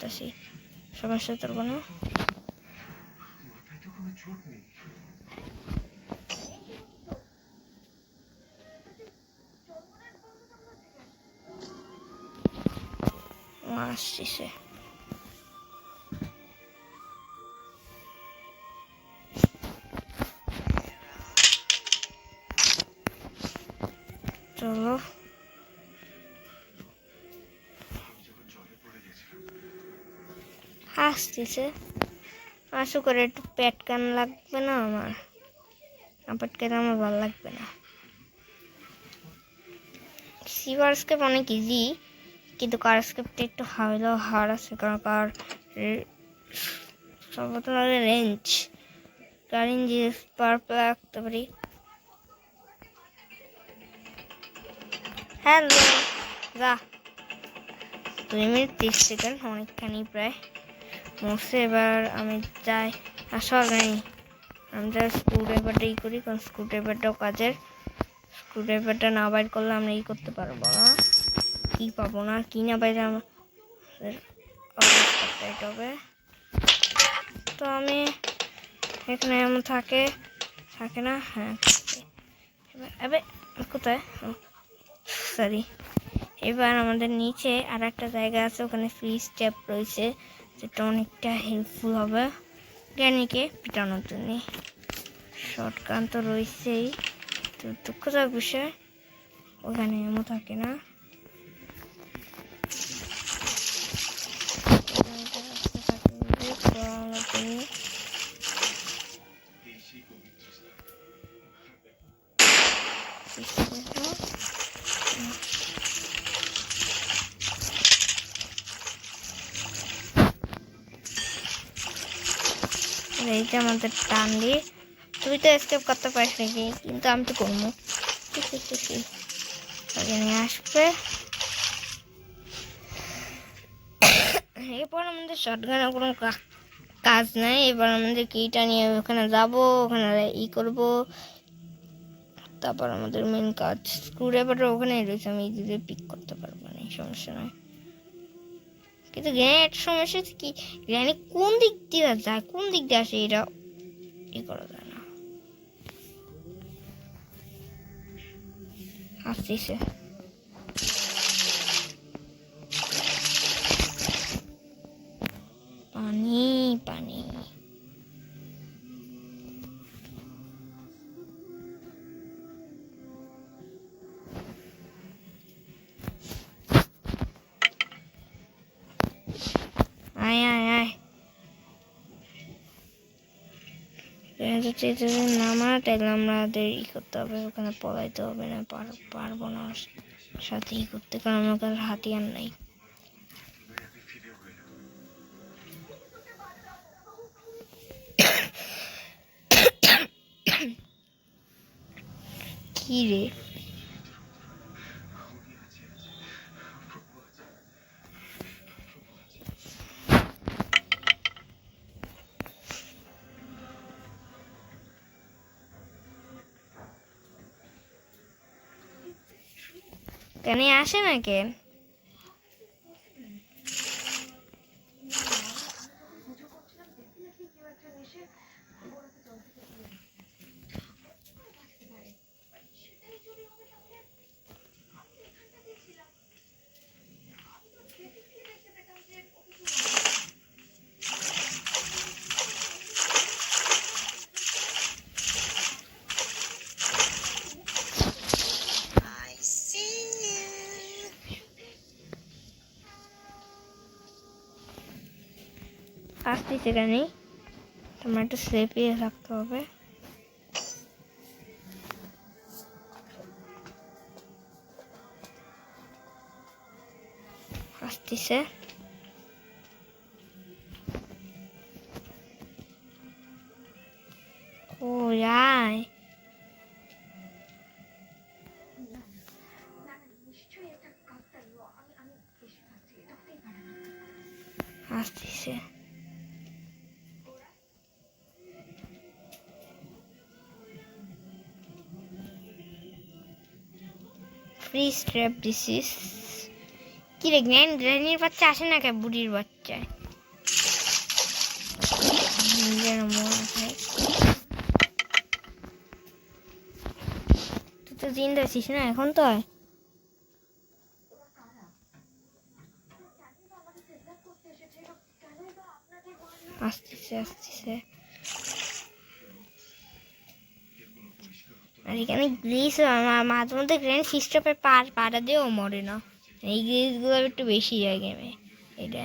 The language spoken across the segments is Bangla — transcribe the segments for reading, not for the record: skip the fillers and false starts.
করতেছি, সমস্যা তোর কোনো? আসছে চলো আসতেছে। আশা করে একটু পেট কান লাগবে না আমার, পেট কান আমার ভালো লাগবে না। সিভারস্কেপ অনেক ইজি, কিন্তু কারস্কেপটা একটু হাওয়ালেও হার আছে, কারণ কার সর্বপ্রথম রেঞ্জ রেঞ্জ পাওয়ার রাখতে পারি। হ্যালো যা 2 মিনিট 30 সেকেন্ড, অনেকখানি প্রায় মরছে। এবার আমি যাই, আসল নেই, আমি যা স্ক্রুড্রাইভারটাই করি, কারণ স্ক্রুড্রাইভারটাও কাজের। স্ক্রুড্রাইভারটা না বাইর করলে আমরা এই করতে পারবো না, কি পাবো না, কি না বাইরে আমাদের অবস্থা হবে। তো আমি এখানে এমন থাকে না, হ্যাঁ এবার কোথায়, সরি। এবার আমাদের নিচে আর একটা জায়গা আছে, ওখানে ফ্রি স্টেপ রয়েছে, যেটা অনেকটা হেল্পফুল হবে জ্ঞানীকে পিটানোর জন্য। শর্টগান তো রয়েছেই, তো দুঃখজনক বিষয় ওখানে এমন থাকে না। এইটা আমাদের টান দিয়ে, তুই তো এসকেপ করতে পারিস নাকি, কিন্তু আমি তো করবো। নিয়ে আসবে, এরপর আমাদের শর্টগানে কোনো কাজ নাই। এবার আমাদের কিটা নিয়ে ওখানে যাবো, ওখানে ই করবো, তারপর আমাদের মেন কাজ স্ক্রুড্রাইভারটা ওখানেই রয়েছে, আমি ইজিলি পিক করতে পারবো না, সমস্যা নয়। কিন্তু গ্রেনেড সমস্যা হচ্ছে কি, গ্রেনেড কোন দিক দিয়ে যায়, কোন দিক দিয়ে আসে, এটা ই করা যায় না। আসছে পানি পানি, আয় আয় আয়, যদি নামা তাইলে আমাদের ই করতে হবে, ওখানে পলাইতে হবে না, পারবো না সাথে ই করতে, কারণ আমার কাছে হাতিয়ার নাই। কি রে, কেন আসে না কেন? আসতেছে কেন, তোমার একটু সেফে থাকতে হবে। আসতেছে, ও যাই আসতেছে। ফ্রি স্ট্র্যাপ ডিসিস কি রে, গ্র্যানির বাচ্চা আসে না কে, বুড়ির বাচ্চা। চায় নিজের মন হয়। তুই তো জিন্দা আছিস না এখন? তো আসতেছে আসতেছে। আর এখানে গ্লিস মাঝে মধ্যে গ্র্যান্ড সিস্টেপে পাড়া দিয়েও মরে না। এই গ্লিসগুলো একটু বেশি যায় গেমে, এটা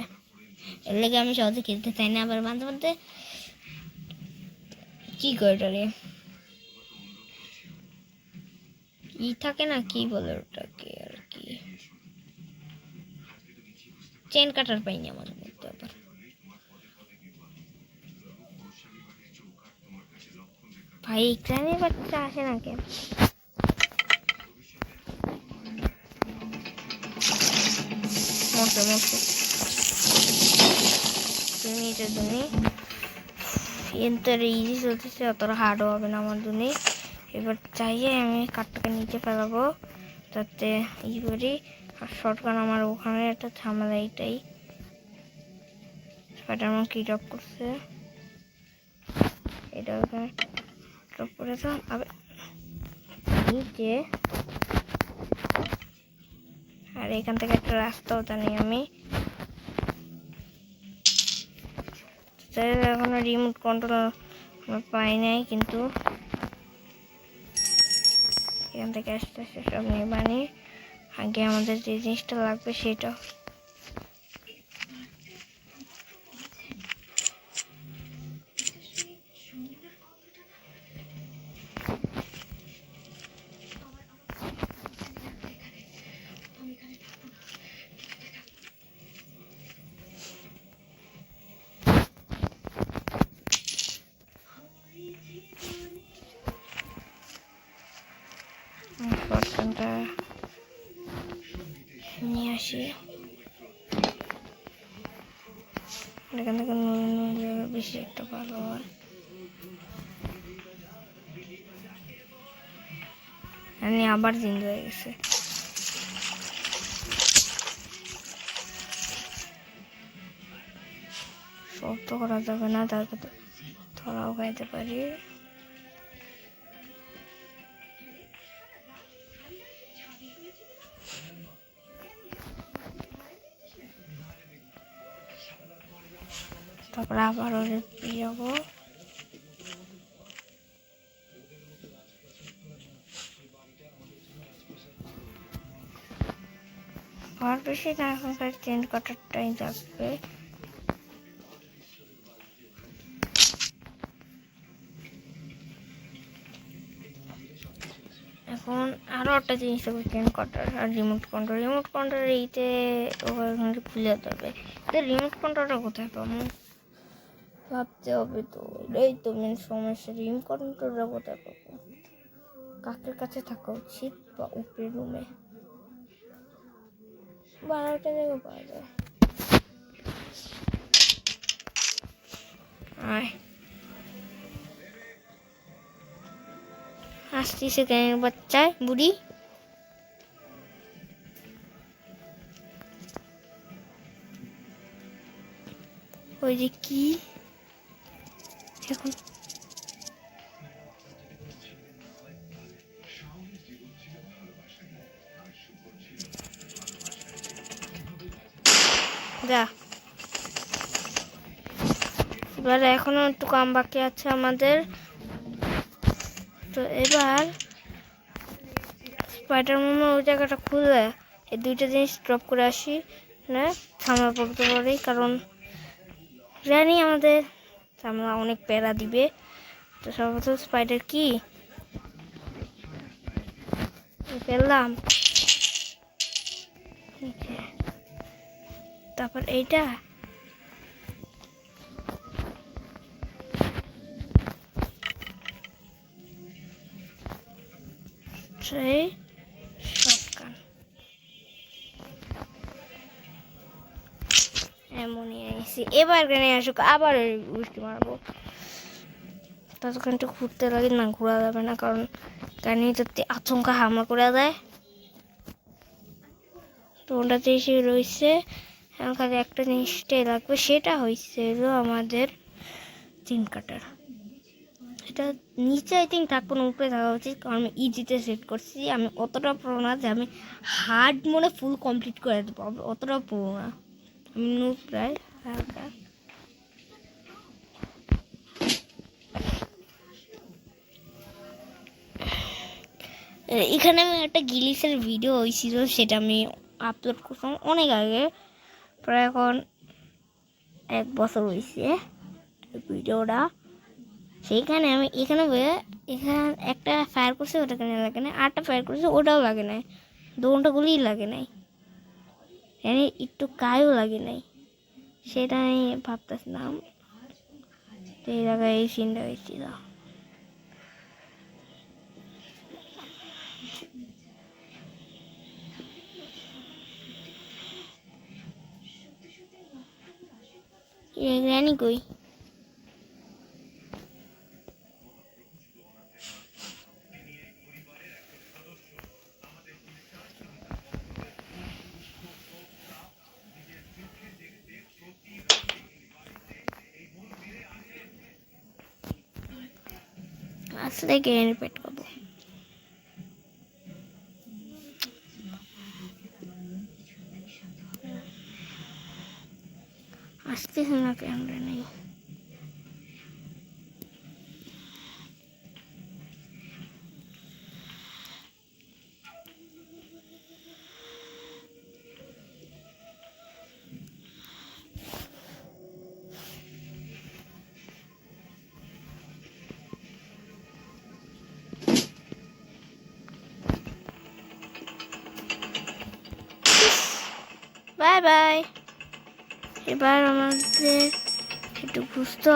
এর লেগে আমি সহজে খেলতে চাই না। আবার মাঝে মধ্যে কি করে রে ই থাকে না, কি বলে ওটাকে আর কি, চেন কাটার পাইনি আমার মধ্যে। আবার ভাই এখানে বাচ্চা আসে না কেন? মরছে মরছে তুমি, এটা তুমি এনটার ইজি চলতেছে, অতটা হার্ডও হবে না আমার জন্য। এবার চাইয়ে আমি কাঠটাকে নিচে ফেলাবো যাতে ই করি। আর শর্টগান আমার ওখানে একটা ঝামেলা, এইটাই স্পাইডারম্যান কি ড্রপ করছে, এটা ওখানে ড্রপ করেছে নিচে। আর এখান থেকে একটা রাস্তাও জানি আমি। এখনো রিমোট কন্ট্রোল পাই নাই, কিন্তু এখান থেকে আস্তে আস্তে সব নির্মাণী। আগে আমাদের যে জিনিসটা লাগবে সেটা শর্টকানটা নিয়ে আসি। এখান থেকে বেশি একটা ভালো হয়। আমি আবার জিন্দা হয়ে গেছে। সব তো করা যাবে না, তারপর ধরাও খাইতে পারি। তারপরে আবারও যাবো। আর বেশি না, এখনকার চেঞ্জ কটারটাই থাকবে। এখন আরো একটা জিনিস হবে চেঞ্জ কটার আর রিমোট কন্ট্রোল। রিমোট কন্ট্রোল এইতে ওখানে খুলে যাবে। রিমোট কন্ট্রোলটা কোথায় পাবো ভাবতে হবে তো, এই তো মেন সমস্যা। রিমোট কন্ট্রোলটা কোথায় পাবো? কাকের কাছে থাকা উচিত বা উপরের রুমে, 12টা জায়গা পাওয়া যায়। আয় আসতেছে কেন বাচ্চায় বুড়ি? ওই যে কি এখন যা। এবার এখনো একটু কাম বাকি আছে আমাদের। তো এবার স্পাইডারম্যান ওই জায়গাটা খুলে এই দুইটা জিনিস ড্রপ করে আসি না, ঝামেলা পড়তে পারি। কারণ জানি আমাদের ঝামেলা অনেক প্যারা দিবে। তো সর্বপ্রথম স্পাইডার কি ফেললাম, তারপর এইটা শটগান এমনই আইসি। এবার কেন আসুক, আবার উষ্টি মারবো। ততক্ষণ একটু ঘুরতে লাগে না, ঘোরা যাবে না, কারণ কানি যদি আচমকা হামলা করে দেয়। তো ওটাতে এসে রয়েছে এখন খালি একটা জিনিসটাই লাগবে, সেটা হয়েছে হলো আমাদের চিন কাটার। এটা নিচে আই থিঙ্ক থাকবো না, উপরে থাকা উচিত, কারণ আমি ইজিতে সেট করছি। আমি অতটা পুরো না যে আমি হার্ড মনে ফুল কমপ্লিট করে দেবো, অতটা পুরো না, আমি নুব প্রায় হালকা। এখানে আমি একটা গিলিসের ভিডিও হয়েছিল, সেটা আমি আপলোড করতাম অনেক আগে, প্রায় এখন 1 বছর হয়েছে ভিডিওটা। সেইখানে আমি এখানে একটা ফায়ার করছি, ওটা কেন লাগে না, আরটা ফায়ার করছি, ওটাও লাগে নাই, দুটোগুলিই লাগে নাই, মানে একটু গায়েও লাগে নাই। সেটা আমি ভাবতেছিলাম এই জায়গায় এই সিনটা হয়েছিল। গ্র্যানি কই? আসলে গ্র্যানি পেট করবো। আসতেছে না ক্যামেরা নেই। Bye bye. এবার আমাদের একটু বুঝতে হবে।